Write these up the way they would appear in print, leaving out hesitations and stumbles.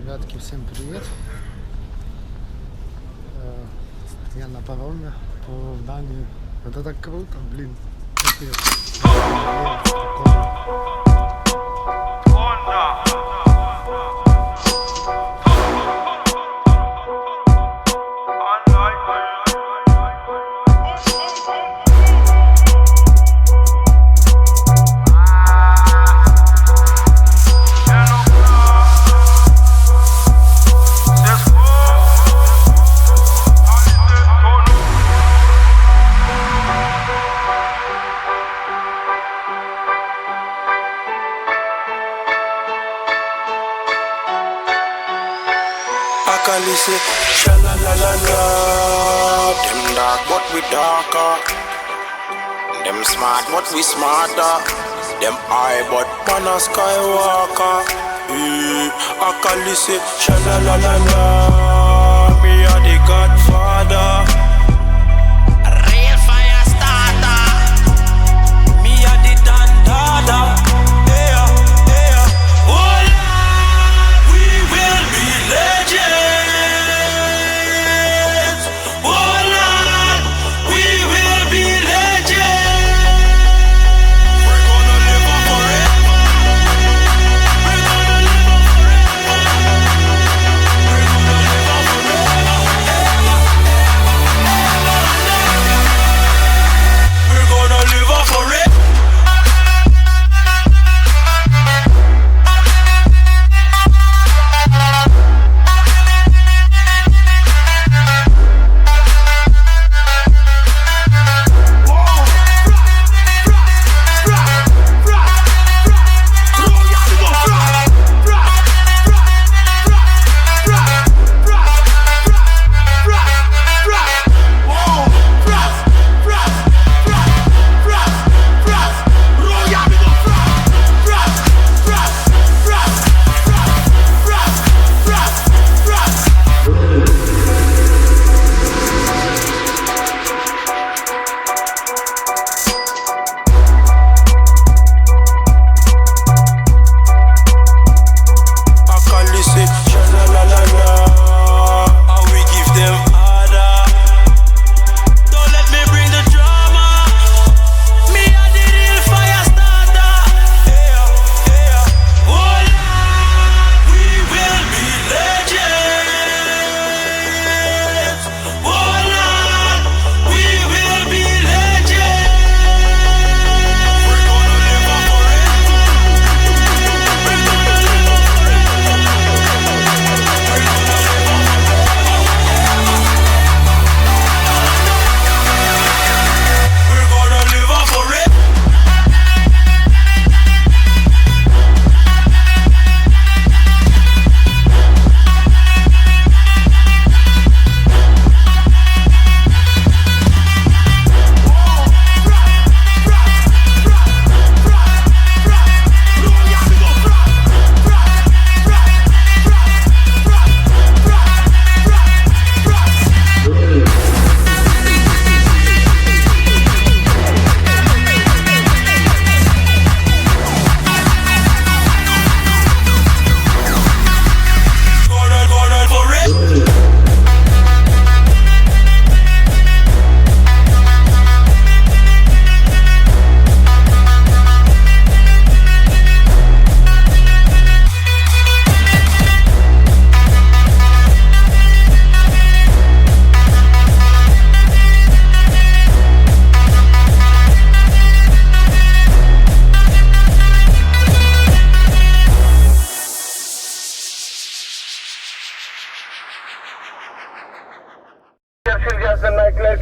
Ребятки, всем привет! Я на пароме по Дании. Это так круто, блин. Listen, sha la la la la. Them dark but we darker. Them smart but we smarter. Them high but man a skywalker. I can listen, sha la la la la. Me a the Godfather, a real fire starter. Me a the Dan Dada. Yeah, yeah. Oh Lord, we will be legends.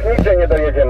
Nigdzie nie dojedziemy.